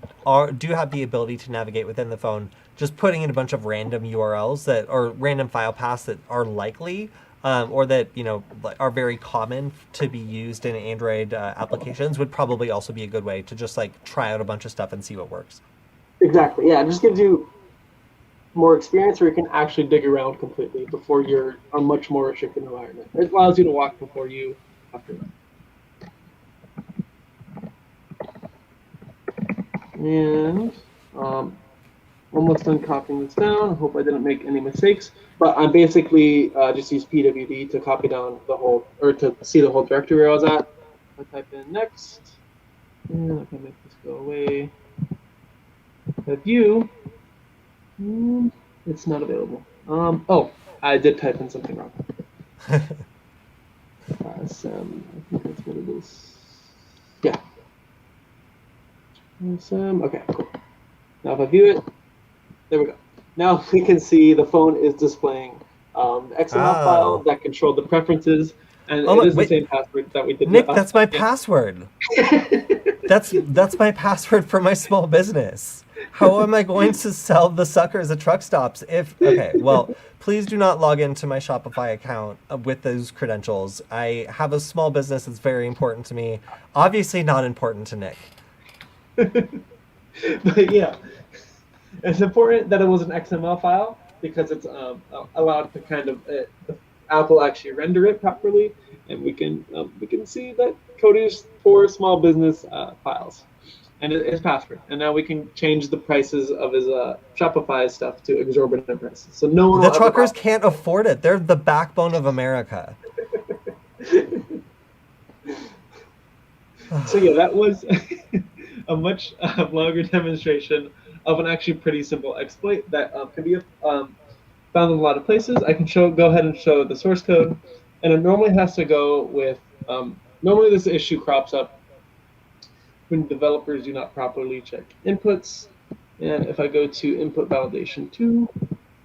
do have the ability to navigate within the phone, just putting in a bunch of random URLs or random file paths that are likely or that are very common to be used in Android applications would probably also be a good way to just like try out a bunch of stuff and see what works.
Exactly. Yeah, it just gives you more experience where you can actually dig around completely before you're a much more restricted environment. It allows you to walk before you have to run. And almost done copying this down. I hope I didn't make any mistakes. But I basically just use pwd to copy down the whole, or to see the whole directory where I was at. I type in next, and I can make this go away. The view, it's not available. Oh, I did type in something wrong. I think that's what it is. Yeah. Okay, cool. Now if I view it, there we go. Now we can see the phone is displaying the XML file that controlled the preferences, and it is the same password that we did.
Nick, that's my password. That's my password for my small business. How am I going to sell the suckers at truck stops okay, well, please do not log into my Shopify account with those credentials. I have a small business that's very important to me. Obviously not important to Nick.
But yeah, it's important that it was an XML file, because it's allowed to kind of Apple actually render it properly, and we can see that code is for small business files, and his password. And now we can change the prices of his Shopify stuff to exorbitant prices. So no one.
The truckers can't afford it. They're the backbone of America.
So yeah, that was a much longer demonstration of an actually pretty simple exploit that can be found in a lot of places. I can go ahead and show the source code, and it normally has to go with. Normally, this issue crops up when developers do not properly check inputs. And if I go to input validation 2,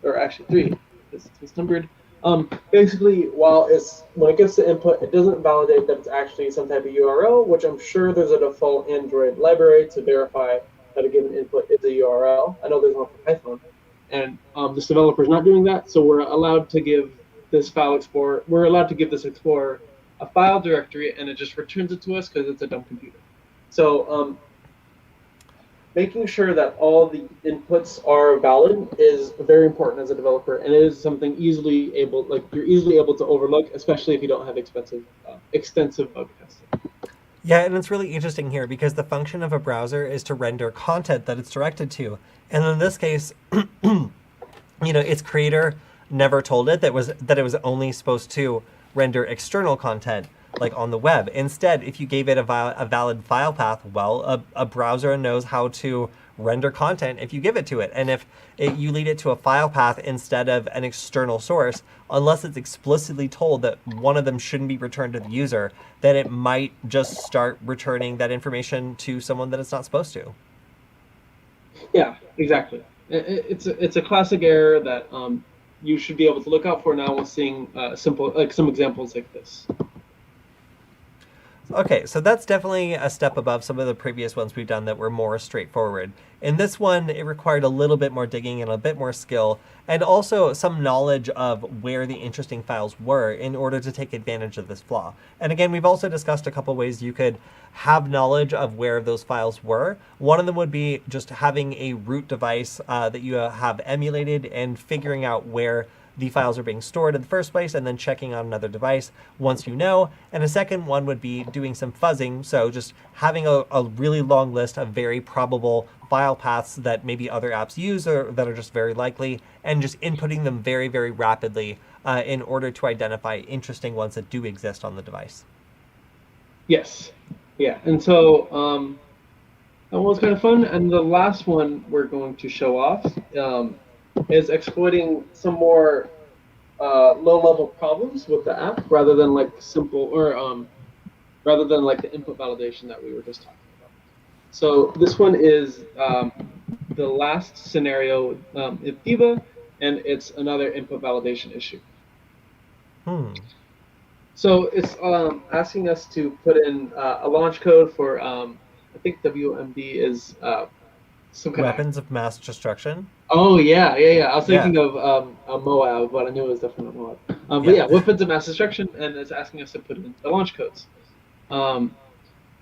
or actually 3, it's numbered. Basically, when it gets to input, it doesn't validate that it's actually some type of URL, which I'm sure there's a default Android library to verify that a given input is a URL. I know there's one for Python, and this developer is not doing that. So we're allowed to give this file explorer, we're allowed to give this explorer a file directory, and it just returns it to us because it's a dumb computer. So making sure that all the inputs are valid is very important as a developer, and it is something you're easily able to overlook, especially if you don't have extensive bug testing.
Yeah, and it's really interesting here because the function of a browser is to render content that it's directed to. And in this case, its creator never told it that it was only supposed to render external content, like on the web. Instead, if you gave it a valid file path, well, a browser knows how to render content if you give it to it. And if you lead it to a file path instead of an external source, unless it's explicitly told that one of them shouldn't be returned to the user, then it might just start returning that information to someone that it's not supposed to.
Yeah, exactly. It's a classic error that you should be able to look out for now when seeing some examples like this.
Okay, so that's definitely a step above some of the previous ones we've done that were more straightforward. In this one, it required a little bit more digging and a bit more skill, and also some knowledge of where the interesting files were in order to take advantage of this flaw. And again, we've also discussed a couple ways you could have knowledge of where those files were. One of them would be just having a root device that you have emulated and figuring out where the files are being stored in the first place, and then checking on another device once you know. And a second one would be doing some fuzzing, so just having a really long list of very probable file paths that maybe other apps use or that are just very likely, and just inputting them very, very rapidly in order to identify interesting ones that do exist on the device.
Yes. Yeah. And so that was kind of fun. And the last one we're going to show off is exploiting some more low-level problems with the app rather than like simple or rather than like the input validation that we were just talking about. So this one is the last scenario in DIVA, and it's another input validation issue. So it's asking us to put in a launch code for I think WMD is some kind
Weapons of mass destruction.
Oh yeah. I was thinking of a Moab, but I knew it was definitely not Moab. But yeah, weapons of mass destruction, and it's asking us to put in the launch codes.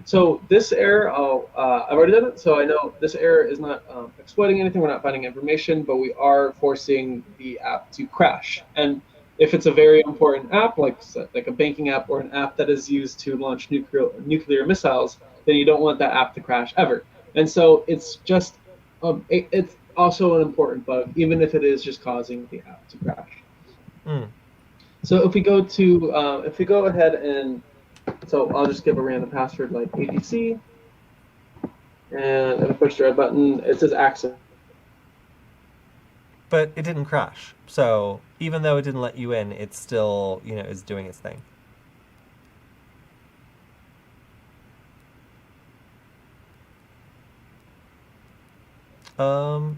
So this error, I've already done it, so I know this error is not exploiting anything. We're not finding information, but we are forcing the app to crash. And if it's a very important app, like a banking app or an app that is used to launch nuclear missiles, then you don't want that app to crash ever. And so it's just it's also an important bug, even if it is just causing the app to crash. So if we go ahead and so I'll just give a random password like ABC, and if I push the red button, it says access.
But it didn't crash. So even though it didn't let you in, it's still, is doing its thing.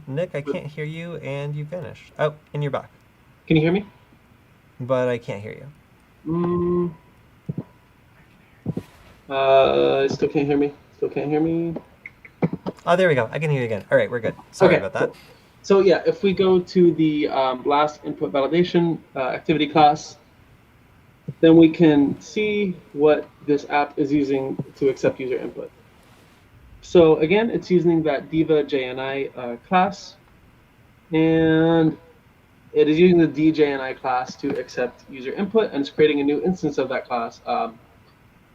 Nick, I can't hear you, and you vanished. Oh, and you're back.
Can you hear me?
But I can't hear you.
Still can't hear me.
Oh, there we go. I can hear you again. All right, we're good. Sorry about that.
Cool. So yeah, if we go to the last input validation activity class, then we can see what this app is using to accept user input. So again, it's using that DIVA JNI class, and it is using the DJNI class to accept user input, and it's creating a new instance of that class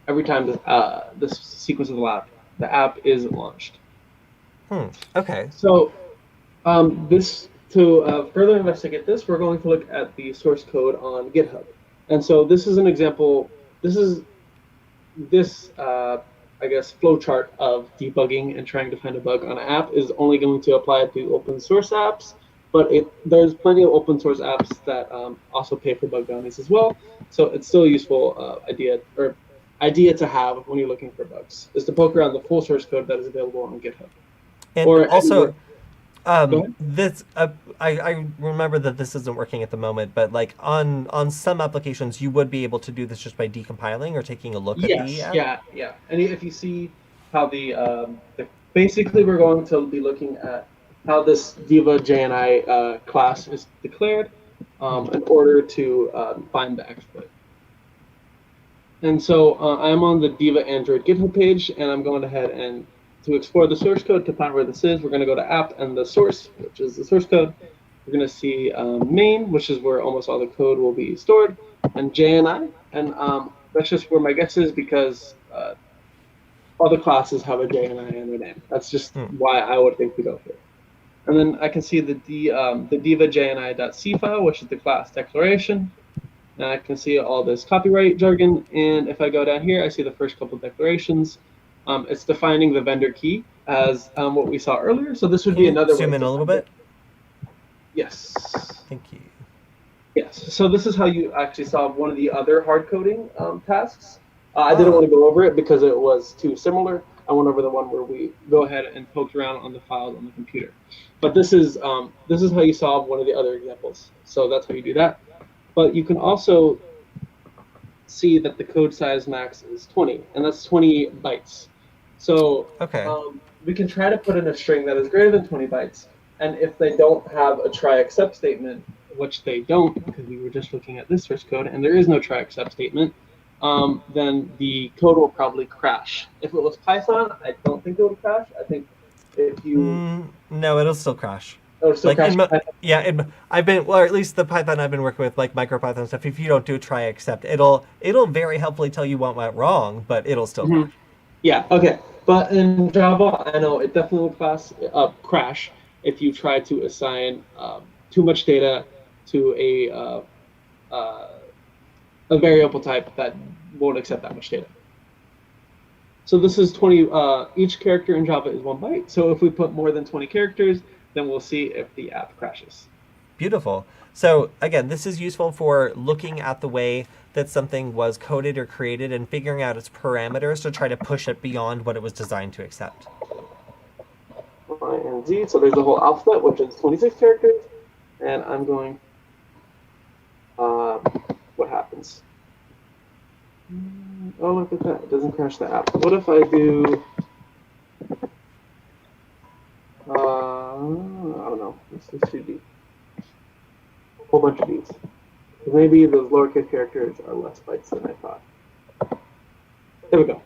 every time this sequence of the app is launched.
Okay.
So to further investigate this, we're going to look at the source code on GitHub. And so this is an example. This I guess flowchart of debugging and trying to find a bug on an app is only going to apply to open source apps, but there's plenty of open source apps that also pay for bug bounties as well. So it's still a useful idea to have when you're looking for bugs, is to poke around the full source code that is available on GitHub.
And also, this I remember that this isn't working at the moment, but like on some applications, you would be able to do this just by decompiling or taking a look at the app. Yeah.
And if you see how basically we're going to be looking at how this Diva JNI class is declared in order to find the exploit. And so I'm on the Diva Android GitHub page, and I'm going ahead and to explore the source code to find where this is. We're going to go to app and the source, which is the source code. We're going to see main, which is where almost all the code will be stored, and JNI. And that's just where my guess is because other classes have a JNI in their name. That's just why I would think to go here. And then I can see the diva JNI.c file, which is the class declaration. And I can see all this copyright jargon. And if I go down here, I see the first couple of declarations. It's defining the vendor key as what we saw earlier. So this would be another way.
Zoom in a little bit.
Yes.
Thank you.
Yes. So this is how you actually solve one of the other hard coding tasks. I didn't want to go over it because it was too similar. I went over the one where we go ahead and poke around on the files on the computer. But this is how you solve one of the other examples. So that's how you do that. But you can also see that the code size max is 20, and that's 20 bytes. So we can try to put in a string that is greater than 20 bytes. And if they don't have a try except statement, which they don't, because we were just looking at this source code, and there is no try except statement, then the code will probably crash. If it was Python, I don't think it would crash. I think if you...
no, it'll still crash.
It'll still crash.
I've been, or at least the Python I've been working with, like MicroPython stuff, if you don't do try except, it'll very helpfully tell you what went wrong, but it'll still crash.
Yeah, okay. But in Java, I know it definitely will crash if you try to assign too much data to a variable type that won't accept that much data. So this is 20, each character in Java is 1 byte. So if we put more than 20 characters, then we'll see if the app crashes.
Beautiful. So again, this is useful for looking at the way that something was coded or created and figuring out its parameters to try to push it beyond what it was designed to accept.
Y and Z, so there's the whole alphabet, which is 26 characters. And I'm going, what happens? Oh, look at that, it doesn't crash the app. What if I do, I don't know, let's just do D. A whole bunch of Ds. Maybe those lowercase characters are less bytes than I thought. There we go.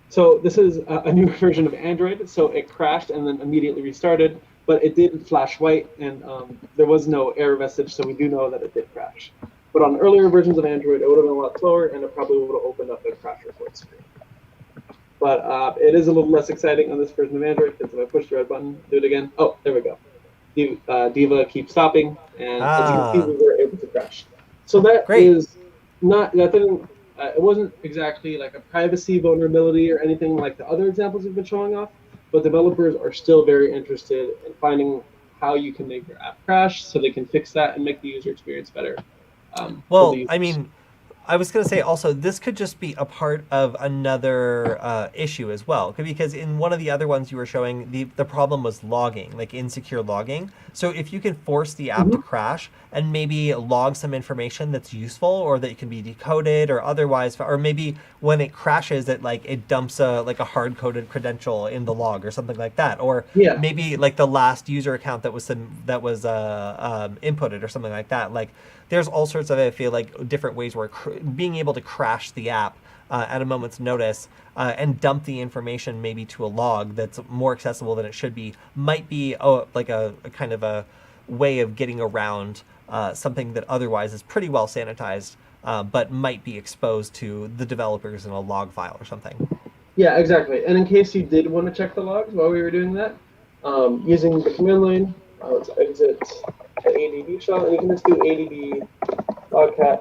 So this is a new version of Android, so it crashed and then immediately restarted, but it did flash white, and there was no error message, so we do know that it did crash. But on earlier versions of Android, it would have been a lot slower, and it probably would have opened up a crash report screen. But it is a little less exciting on this version of Android, because if I push the red button, do it again. Oh, there we go. Diva keeps stopping, and as you can see, we were able to crash. So that is not, that didn't, it wasn't exactly like a privacy vulnerability or anything like the other examples we've been showing off, but developers are still very interested in finding how you can make your app crash so they can fix that and make the user experience better.
Well, I mean, I was going to say also, this could just be a part of another issue as well, because in one of the other ones you were showing, the problem was logging, like insecure logging. So if you can force the app to crash and maybe log some information that's useful or that can be decoded or otherwise, or maybe when it crashes, it dumps a hard-coded credential in the log or something like that, or maybe like the last user account that was inputted or something like that. Like, there's all sorts of, I feel like, different ways where being able to crash the app at a moment's notice and dump the information maybe to a log that's more accessible than it should be might be like a kind of a way of getting around something that otherwise is pretty well sanitized, but might be exposed to the developers in a log file or something.
Yeah, exactly. And in case you did want to check the logs while we were doing that, using the command line, let's exit the ADB shell, and you can just do ADB logcat,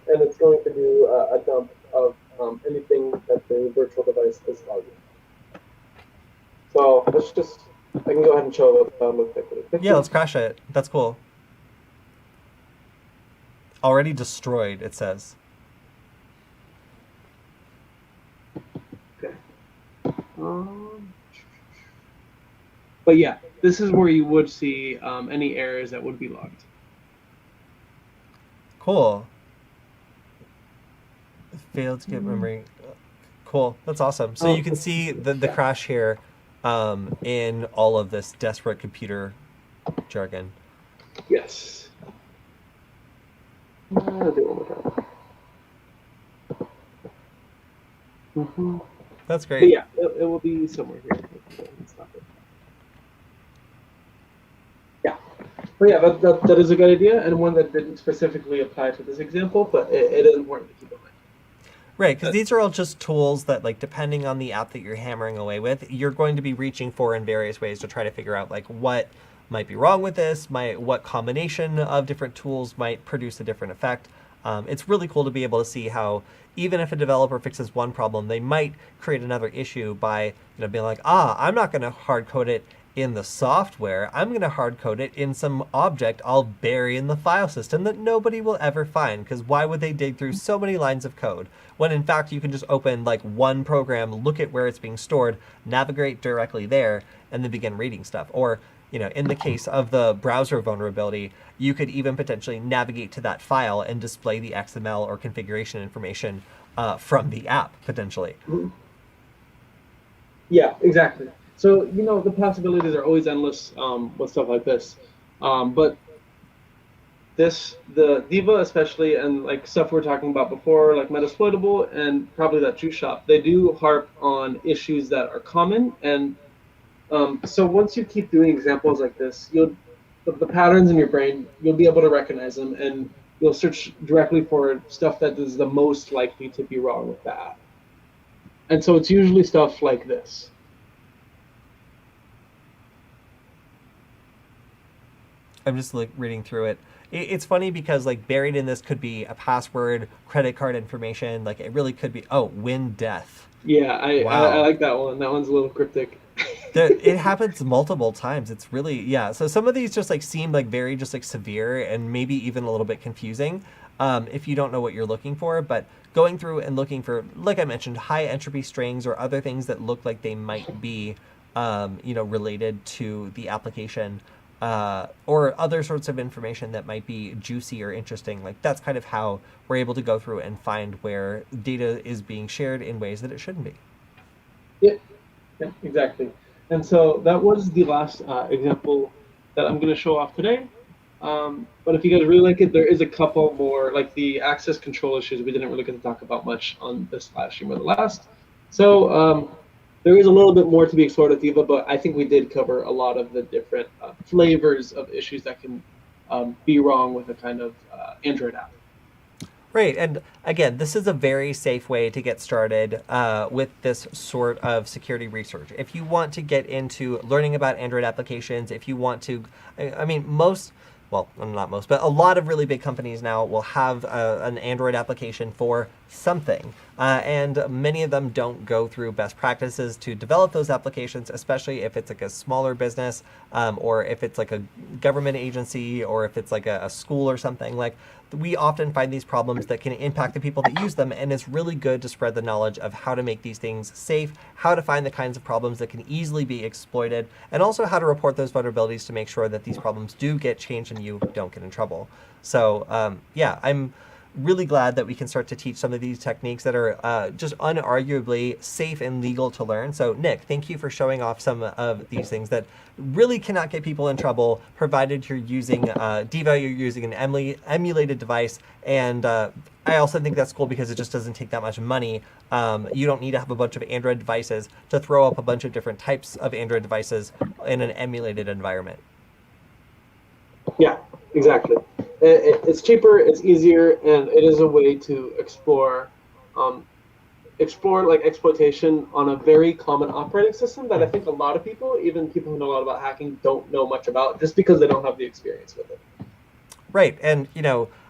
and it's going to do a dump of anything that the virtual device is logging. So let's just, I can go ahead and show what that looks like.
Yeah, let's crash it. That's cool. Already destroyed, it says.
Okay. But yeah, this is where you would see any errors that would be logged.
Cool. Failed to get memory. Cool. That's awesome. So you can see the crash here in all of this desperate computer jargon.
Yes. I'll do it one more time. Mm-hmm.
That's great.
But yeah, it will be somewhere here. Yeah. But yeah, that is a good idea, and one that didn't specifically apply to this example, but it is important to keep in mind.
Right, because these are all just tools that, like, depending on the app that you're hammering away with, you're going to be reaching for in various ways to try to figure out, like, what might be wrong with this, what combination of different tools might produce a different effect. It's really cool to be able to see how, even if a developer fixes one problem, they might create another issue by, being like, I'm not going to hard code it in the software. I'm going to hard code it in some object I'll bury in the file system that nobody will ever find, because why would they dig through so many lines of code when in fact you can just open like one program, look at where it's being stored, navigate directly there, and then begin reading stuff. Or in the case of the browser vulnerability, you could even potentially navigate to that file and display the XML or configuration information from the app, potentially.
Mm-hmm. Yeah, exactly. So, the possibilities are always endless with stuff like this. But the DIVA especially, and like stuff we were talking about before, like Metasploitable and probably that juice shop, they do harp on issues that are common. And so once you keep doing examples like this, the patterns in your brain, you'll be able to recognize them, and you'll search directly for stuff that is the most likely to be wrong with the app. And so it's usually stuff like this.
I'm just like reading through it. It's funny because like buried in this could be a password, credit card information. Like it really could be, win death.
Yeah, I like that one. That one's a little cryptic.
It happens multiple times. It's really, yeah. So some of these just like seem like very just like severe and maybe even a little bit confusing if you don't know what you're looking for. But going through and looking for, like I mentioned, high entropy strings or other things that look like they might be, related to the application. Or other sorts of information that might be juicy or interesting. Like that's kind of how we're able to go through and find where data is being shared in ways that it shouldn't be.
Yeah, exactly. And so that was the last example that I'm going to show off today. But if you guys really like it, there is a couple more, like the access control issues we didn't really get to talk about much on this live stream or the last. So there is a little bit more to be explored with DIVA, but I think we did cover a lot of the different flavors of issues that can be wrong with a kind of Android app.
Right, and again, this is a very safe way to get started with this sort of security research. If you want to get into learning about Android applications, if you want to, not most, but a lot of really big companies now will have an Android application for something. And many of them don't go through best practices to develop those applications, especially if it's like a smaller business or if it's like a government agency or if it's like a school or something. Like we often find these problems that can impact the people that use them, and it's really good to spread the knowledge of how to make these things safe, how to find the kinds of problems that can easily be exploited, and also how to report those vulnerabilities to make sure that these problems do get changed and you don't get in trouble. So I'm really glad that we can start to teach some of these techniques that are just unarguably safe and legal to learn. So Nick, thank you for showing off some of these things that really cannot get people in trouble, provided you're using DIVA, you're using an emulated device. And I also think that's cool because it just doesn't take that much money. You don't need to have a bunch of Android devices to throw up a bunch of different types of Android devices in an emulated environment.
Yeah, exactly. It's cheaper, it's easier, and it is a way to explore like exploitation on a very common operating system that I think a lot of people, even people who know a lot about hacking, don't know much about just because they don't have the experience with it.
Right, and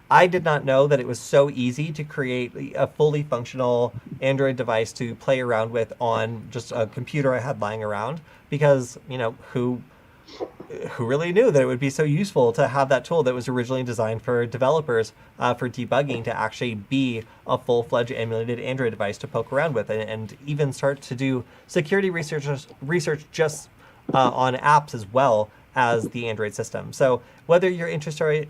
I did not know that it was so easy to create a fully functional Android device to play around with on just a computer I had lying around, because who really knew that it would be so useful to have that tool that was originally designed for developers for debugging to actually be a full-fledged emulated Android device to poke around with and even start to do security research just on apps as well as the Android system. So whether you're interested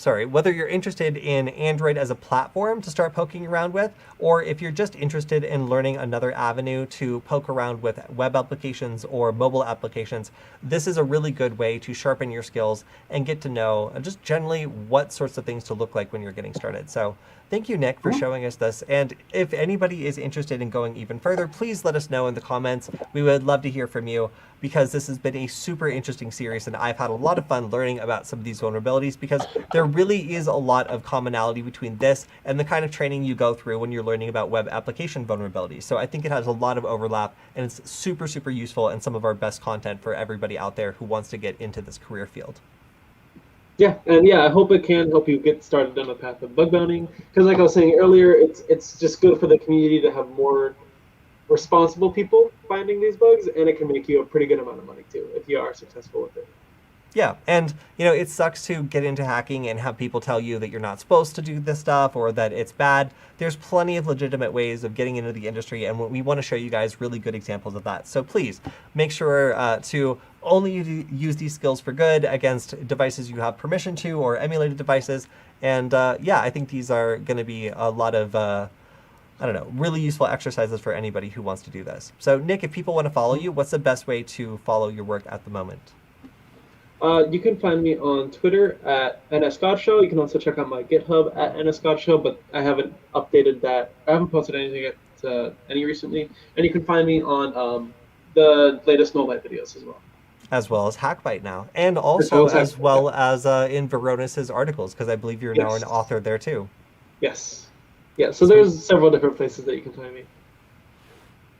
whether you're interested in Android as a platform to start poking around with, or if you're just interested in learning another avenue to poke around with web applications or mobile applications, this is a really good way to sharpen your skills and get to know just generally what sorts of things to look like when you're getting started. So thank you, Nick, for showing us this. And if anybody is interested in going even further, please let us know in the comments. We would love to hear from you, because this has been a super interesting series, and I've had a lot of fun learning about some of these vulnerabilities, because there really is a lot of commonality between this and the kind of training you go through when you're learning about web application vulnerabilities. So I think it has a lot of overlap, and it's super, super useful and some of our best content for everybody out there who wants to get into this career field.
Yeah, and I hope it can help you get started on the path of bug bountying. Because like I was saying earlier, it's just good for the community to have more responsible people finding these bugs, and it can make you a pretty good amount of money too if you are successful with it.
Yeah, and it sucks to get into hacking and have people tell you that you're not supposed to do this stuff or that it's bad. There's plenty of legitimate ways of getting into the industry, and we want to show you guys really good examples of that. So please make sure to only use these skills for good against devices you have permission to or emulated devices. And I think these are going to be a lot of really useful exercises for anybody who wants to do this. So Nick, if people want to follow you, what's the best way to follow your work at the moment?
You can find me on Twitter at Nick Godshall. You can also check out my GitHub at Nick Godshall, but I haven't updated that. I haven't posted anything any recently. And you can find me on the latest Nullbyte videos as well.
As well as Hackbyte now, and also as well as in Veronis's articles, because I believe you're now an author there too.
Yes. Yeah, so there's several different places that you can find me.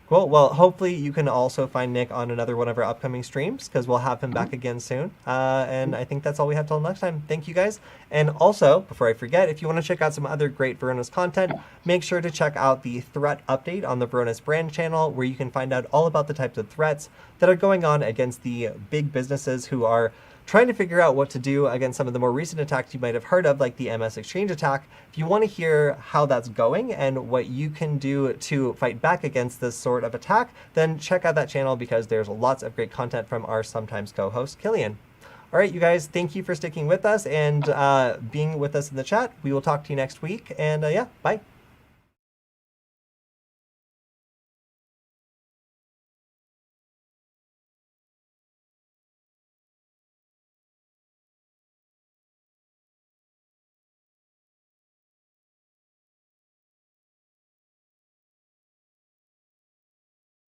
Cool. Well, hopefully you can also find Nick on another one of our upcoming streams, because we'll have him back again soon. And I think that's all we have till next time. Thank you, guys. And also, before I forget, if you want to check out some other great Veronis content, make sure to check out the threat update on the Veronis brand channel, where you can find out all about the types of threats that are going on against the big businesses who are trying to figure out what to do against some of the more recent attacks you might have heard of, like the MS Exchange attack. If you want to hear how that's going and what you can do to fight back against this sort of attack, then check out that channel, because there's lots of great content from our sometimes co-host, Killian. All right, you guys, thank you for sticking with us and being with us in the chat. We will talk to you next week, and bye.